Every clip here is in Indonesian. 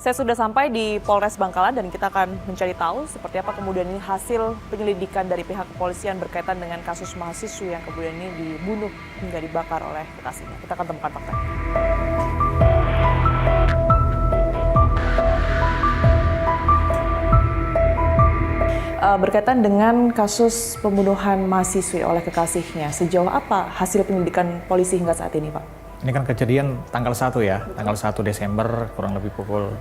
Saya sudah sampai di Polres Bangkalan dan kita akan mencari tahu seperti apa kemudian ini hasil penyelidikan dari pihak kepolisian berkaitan dengan kasus mahasiswa yang kemudian ini dibunuh hingga dibakar oleh kekasihnya. Kita akan temukan fakta. Berkaitan dengan kasus pembunuhan mahasiswi oleh kekasihnya, sejauh apa hasil penyelidikan polisi hingga saat ini, Pak? Ini kan kejadian tanggal 1 ya, tanggal 1 Desember kurang lebih pukul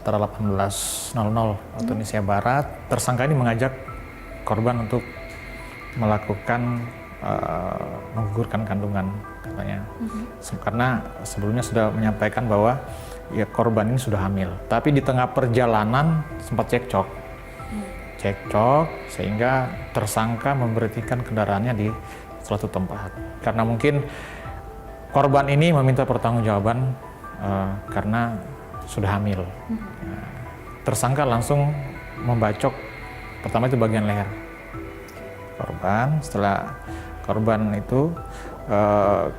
antara 18.00 waktu Indonesia Barat. Tersangka ini mengajak korban untuk melakukan menggugurkan kandungan katanya. Karena sebelumnya sudah menyampaikan bahwa ya korban ini sudah hamil. Tapi di tengah perjalanan sempat cekcok sehingga tersangka memberhentikan kendaraannya di suatu tempat. Karena mungkin korban ini meminta pertanggungjawaban karena sudah hamil. Tersangka langsung membacok pertama itu bagian leher korban. Setelah korban itu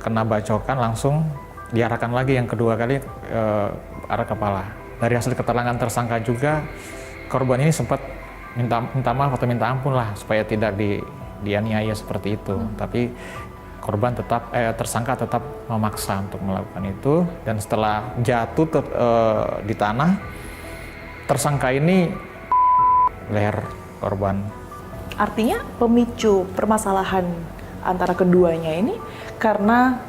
kena bacokan, langsung diarahkan lagi yang kedua kali arah kepala. Dari hasil keterangan tersangka juga korban ini sempat minta maaf atau minta ampun lah supaya tidak dianiaya seperti itu. Tapi tersangka tetap memaksa untuk melakukan itu, dan setelah jatuh di tanah, tersangka ini leher korban. Artinya pemicu permasalahan antara keduanya ini karena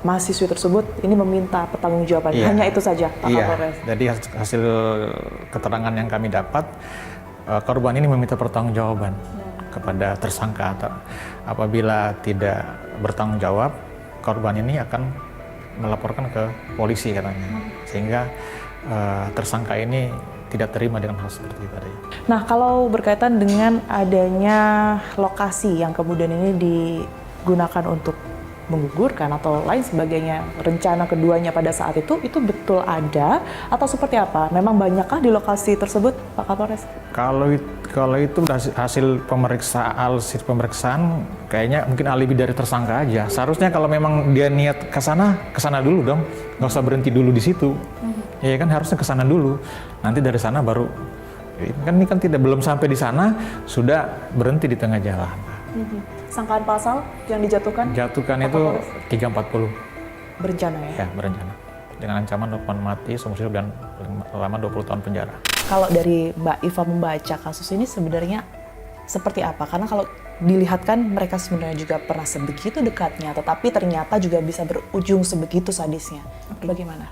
mahasiswi tersebut ini meminta pertanggungjawaban. Iya. Hanya itu saja, Pak Kapolres. Jadi hasil keterangan yang kami dapat, korban ini meminta pertanggungjawaban kepada tersangka. Apabila tidak bertanggung jawab, korban ini akan melaporkan ke polisi katanya, sehingga tersangka ini tidak terima dengan hal seperti itu tadi. Nah, kalau berkaitan dengan adanya lokasi yang kemudian ini digunakan untuk menggugurkan atau lain sebagainya, rencana keduanya pada saat itu betul ada atau seperti apa? Memang banyakkah di lokasi tersebut, Pak Kapolres? Kalau itu hasil pemeriksaan kayaknya mungkin alibi dari tersangka aja. Seharusnya kalau memang dia niat ke sana dulu dong, nggak usah berhenti dulu di situ. Ya kan harusnya ke sana dulu. Nanti dari sana baru ini kan belum sampai di sana sudah berhenti di tengah jalan. Sangkaan pasal yang dijatuhkan? Jatuhkan itu 340. Berencana ya? Ya, berencana. Dengan ancaman hukuman mati, seumur hidup dan paling lama 20 tahun penjara. Kalau dari Mbak Iva membaca kasus ini sebenarnya seperti apa? Karena kalau dilihat kan mereka sebenarnya juga pernah sebegitu dekatnya, tetapi ternyata juga bisa berujung sebegitu sadisnya. Bagaimana?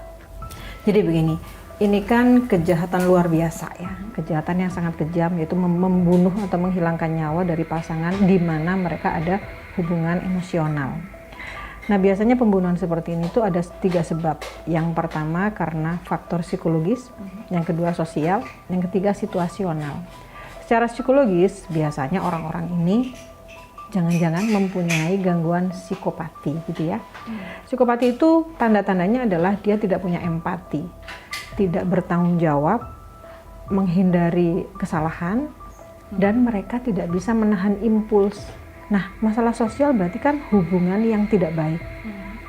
Jadi begini, ini kan kejahatan luar biasa ya, kejahatan yang sangat kejam, yaitu membunuh atau menghilangkan nyawa dari pasangan di mana mereka ada hubungan emosional. Nah, biasanya pembunuhan seperti ini tuh ada 3 sebab. Yang pertama karena faktor psikologis, yang kedua sosial, yang ketiga situasional. Secara psikologis biasanya orang-orang ini jangan-jangan mempunyai gangguan psikopati gitu ya. Psikopati itu tanda-tandanya adalah dia tidak punya empati, tidak bertanggung jawab, menghindari kesalahan, dan mereka tidak bisa menahan impuls. Nah, masalah sosial berarti kan hubungan yang tidak baik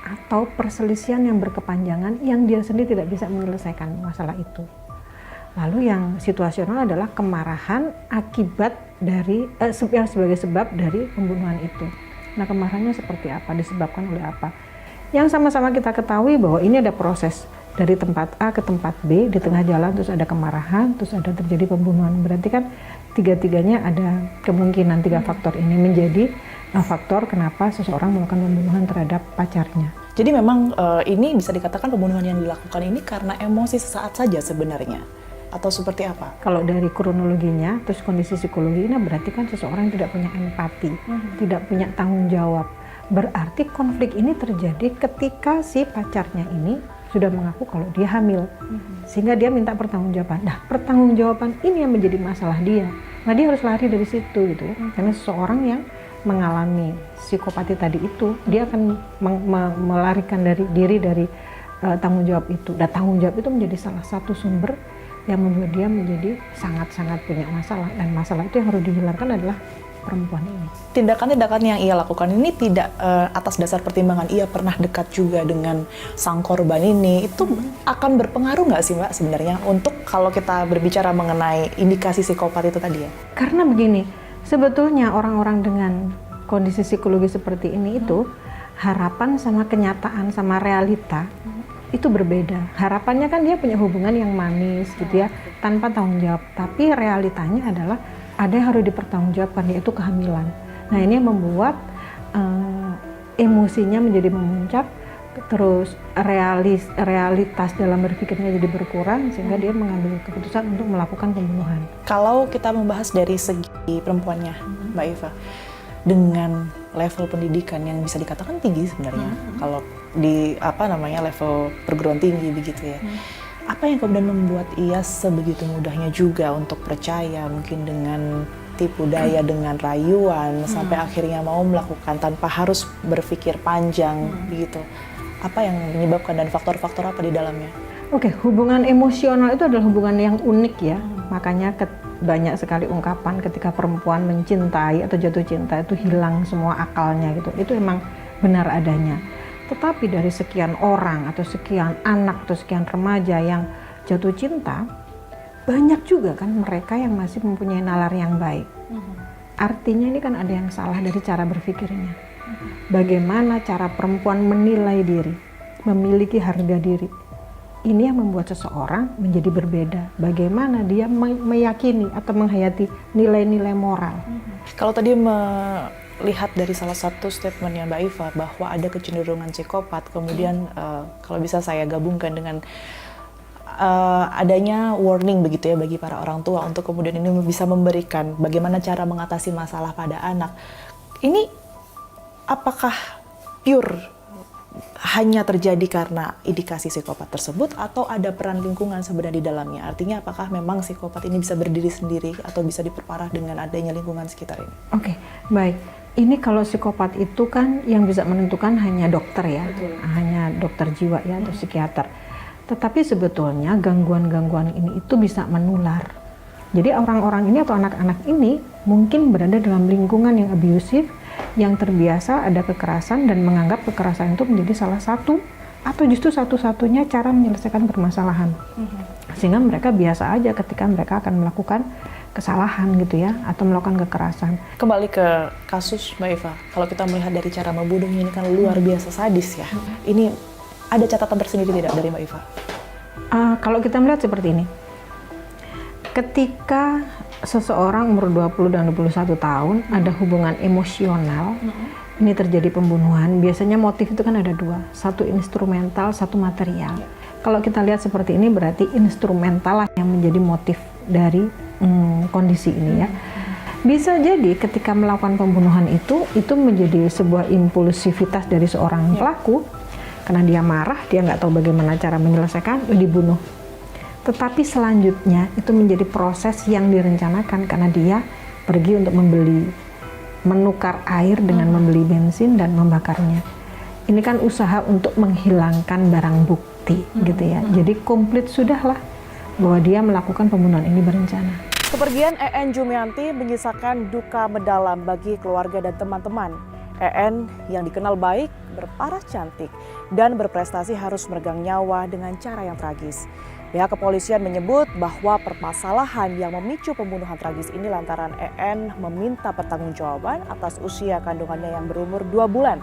atau perselisihan yang berkepanjangan yang dia sendiri tidak bisa menyelesaikan masalah itu. Lalu yang situasional adalah kemarahan akibat dari yang sebagai sebab dari pembunuhan itu. Nah, kemarahannya seperti apa? Disebabkan oleh apa? Yang sama-sama kita ketahui bahwa ini ada proses dari tempat A ke tempat B, di tengah jalan terus ada kemarahan, terus ada terjadi pembunuhan. Berarti kan tiga-tiganya ada kemungkinan 3 faktor ini menjadi faktor kenapa seseorang melakukan pembunuhan terhadap pacarnya. Jadi memang ini bisa dikatakan pembunuhan yang dilakukan ini karena emosi sesaat saja sebenarnya? Atau seperti apa? Kalau dari kronologinya, terus kondisi psikologinya berarti kan seseorang tidak punya empati, tidak punya tanggung jawab. Berarti konflik ini terjadi ketika si pacarnya ini sudah mengaku kalau dia hamil, sehingga dia minta pertanggungjawaban. Nah, pertanggungjawaban ini yang menjadi masalah dia. Nah, dia harus lari dari situ gitu, karena seseorang yang mengalami psikopati tadi itu, dia akan melarikan diri dari tanggung jawab itu. Dan tanggung jawab itu menjadi salah satu sumber yang membuat dia menjadi sangat-sangat punya masalah. Dan masalah itu yang harus dihilangkan adalah perempuan ini. Tindakan-tindakan yang ia lakukan ini tidak atas dasar pertimbangan ia pernah dekat juga dengan sang korban ini, itu akan berpengaruh nggak sih Mbak sebenarnya untuk kalau kita berbicara mengenai indikasi psikopat itu tadi ya? Karena begini, sebetulnya orang-orang dengan kondisi psikologi seperti ini itu harapan sama kenyataan sama realita itu berbeda. Harapannya kan dia punya hubungan yang manis gitu ya, tanpa tanggung jawab. Tapi realitanya adalah ada yang harus dipertanggungjawabkan, yaitu kehamilan. Nah ini yang membuat emosinya menjadi memuncak, terus realitas dalam berpikirnya jadi berkurang, sehingga dia mengambil keputusan untuk melakukan pembunuhan. Kalau kita membahas dari segi perempuannya, Mbak Eva, dengan level pendidikan yang bisa dikatakan tinggi sebenarnya, kalau di level perguruan tinggi begitu ya. Apa yang kemudian membuat ia sebegitu mudahnya juga untuk percaya, mungkin dengan tipu daya, dengan rayuan, sampai akhirnya mau melakukan tanpa harus berpikir panjang begitu. Apa yang menyebabkan dan faktor-faktor apa di dalamnya? Oke, hubungan emosional itu adalah hubungan yang unik ya. Makanya banyak sekali ungkapan ketika perempuan mencintai atau jatuh cinta itu hilang semua akalnya gitu. Itu emang benar adanya. Tetapi dari sekian orang atau sekian anak atau sekian remaja yang jatuh cinta, banyak juga kan mereka yang masih mempunyai nalar yang baik. Artinya ini kan ada yang salah dari cara berpikirnya. Bagaimana cara perempuan menilai diri, memiliki harga diri. Ini yang membuat seseorang menjadi berbeda. Bagaimana dia meyakini atau menghayati nilai-nilai moral. Kalau tadi melihat dari salah satu statementnya Mbak Eva bahwa ada kecenderungan psikopat, kemudian kalau bisa saya gabungkan dengan adanya warning begitu ya bagi para orang tua untuk kemudian ini bisa memberikan bagaimana cara mengatasi masalah pada anak. Ini apakah pure hanya terjadi karena indikasi psikopat tersebut atau ada peran lingkungan sebenarnya di dalamnya? Artinya apakah memang psikopat ini bisa berdiri sendiri atau bisa diperparah dengan adanya lingkungan sekitar ini? Oke, baik. Ini kalau psikopat itu kan yang bisa menentukan hanya dokter ya, hanya dokter jiwa ya atau psikiater. Tetapi sebetulnya gangguan-gangguan ini itu bisa menular. Jadi orang-orang ini atau anak-anak ini mungkin berada dalam lingkungan yang abusive, yang terbiasa ada kekerasan dan menganggap kekerasan itu menjadi salah satu atau justru satu-satunya cara menyelesaikan permasalahan. Sehingga mereka biasa aja ketika mereka akan melakukan kesalahan gitu ya, atau melakukan kekerasan. Kembali ke kasus Mbak Eva, kalau kita melihat dari cara membunuhnya ini kan luar biasa sadis ya. Ini ada catatan tersendiri tidak dari Mbak Eva? Kalau kita melihat seperti ini, ketika seseorang umur 20 dan 21 tahun ada hubungan emosional, ini terjadi pembunuhan, biasanya motif itu kan ada dua, satu instrumental, satu material. Kalau kita lihat seperti ini berarti instrumental lah yang menjadi motif dari kondisi ini ya. Bisa jadi ketika melakukan pembunuhan itu menjadi sebuah impulsivitas dari seorang pelaku, karena dia marah, dia nggak tahu bagaimana cara menyelesaikan, dibunuh. Tetapi selanjutnya itu menjadi proses yang direncanakan karena dia pergi untuk menukar air dengan membeli bensin dan membakarnya. Ini kan usaha untuk menghilangkan barang bukti gitu ya. Jadi komplit sudahlah bahwa dia melakukan pembunuhan ini berencana. Kepergian EN Jumianti menyisakan duka mendalam bagi keluarga dan teman-teman. EN yang dikenal baik, berparas cantik, dan berprestasi harus meregang nyawa dengan cara yang tragis. Pihak kepolisian menyebut bahwa permasalahan yang memicu pembunuhan tragis ini lantaran EN meminta pertanggungjawaban atas usia kandungannya yang berumur 2 bulan.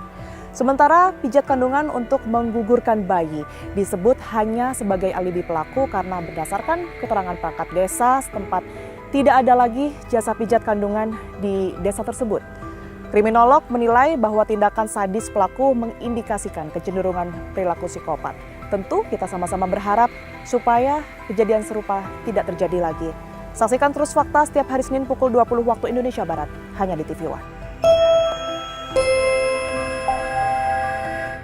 Sementara pijat kandungan untuk menggugurkan bayi disebut hanya sebagai alibi pelaku karena berdasarkan keterangan perangkat desa setempat tidak ada lagi jasa pijat kandungan di desa tersebut. Kriminolog menilai bahwa tindakan sadis pelaku mengindikasikan kecenderungan perilaku psikopat. Tentu kita sama-sama berharap supaya kejadian serupa tidak terjadi lagi. Saksikan terus Fakta setiap hari Senin pukul 20 waktu Indonesia Barat, hanya di TV One.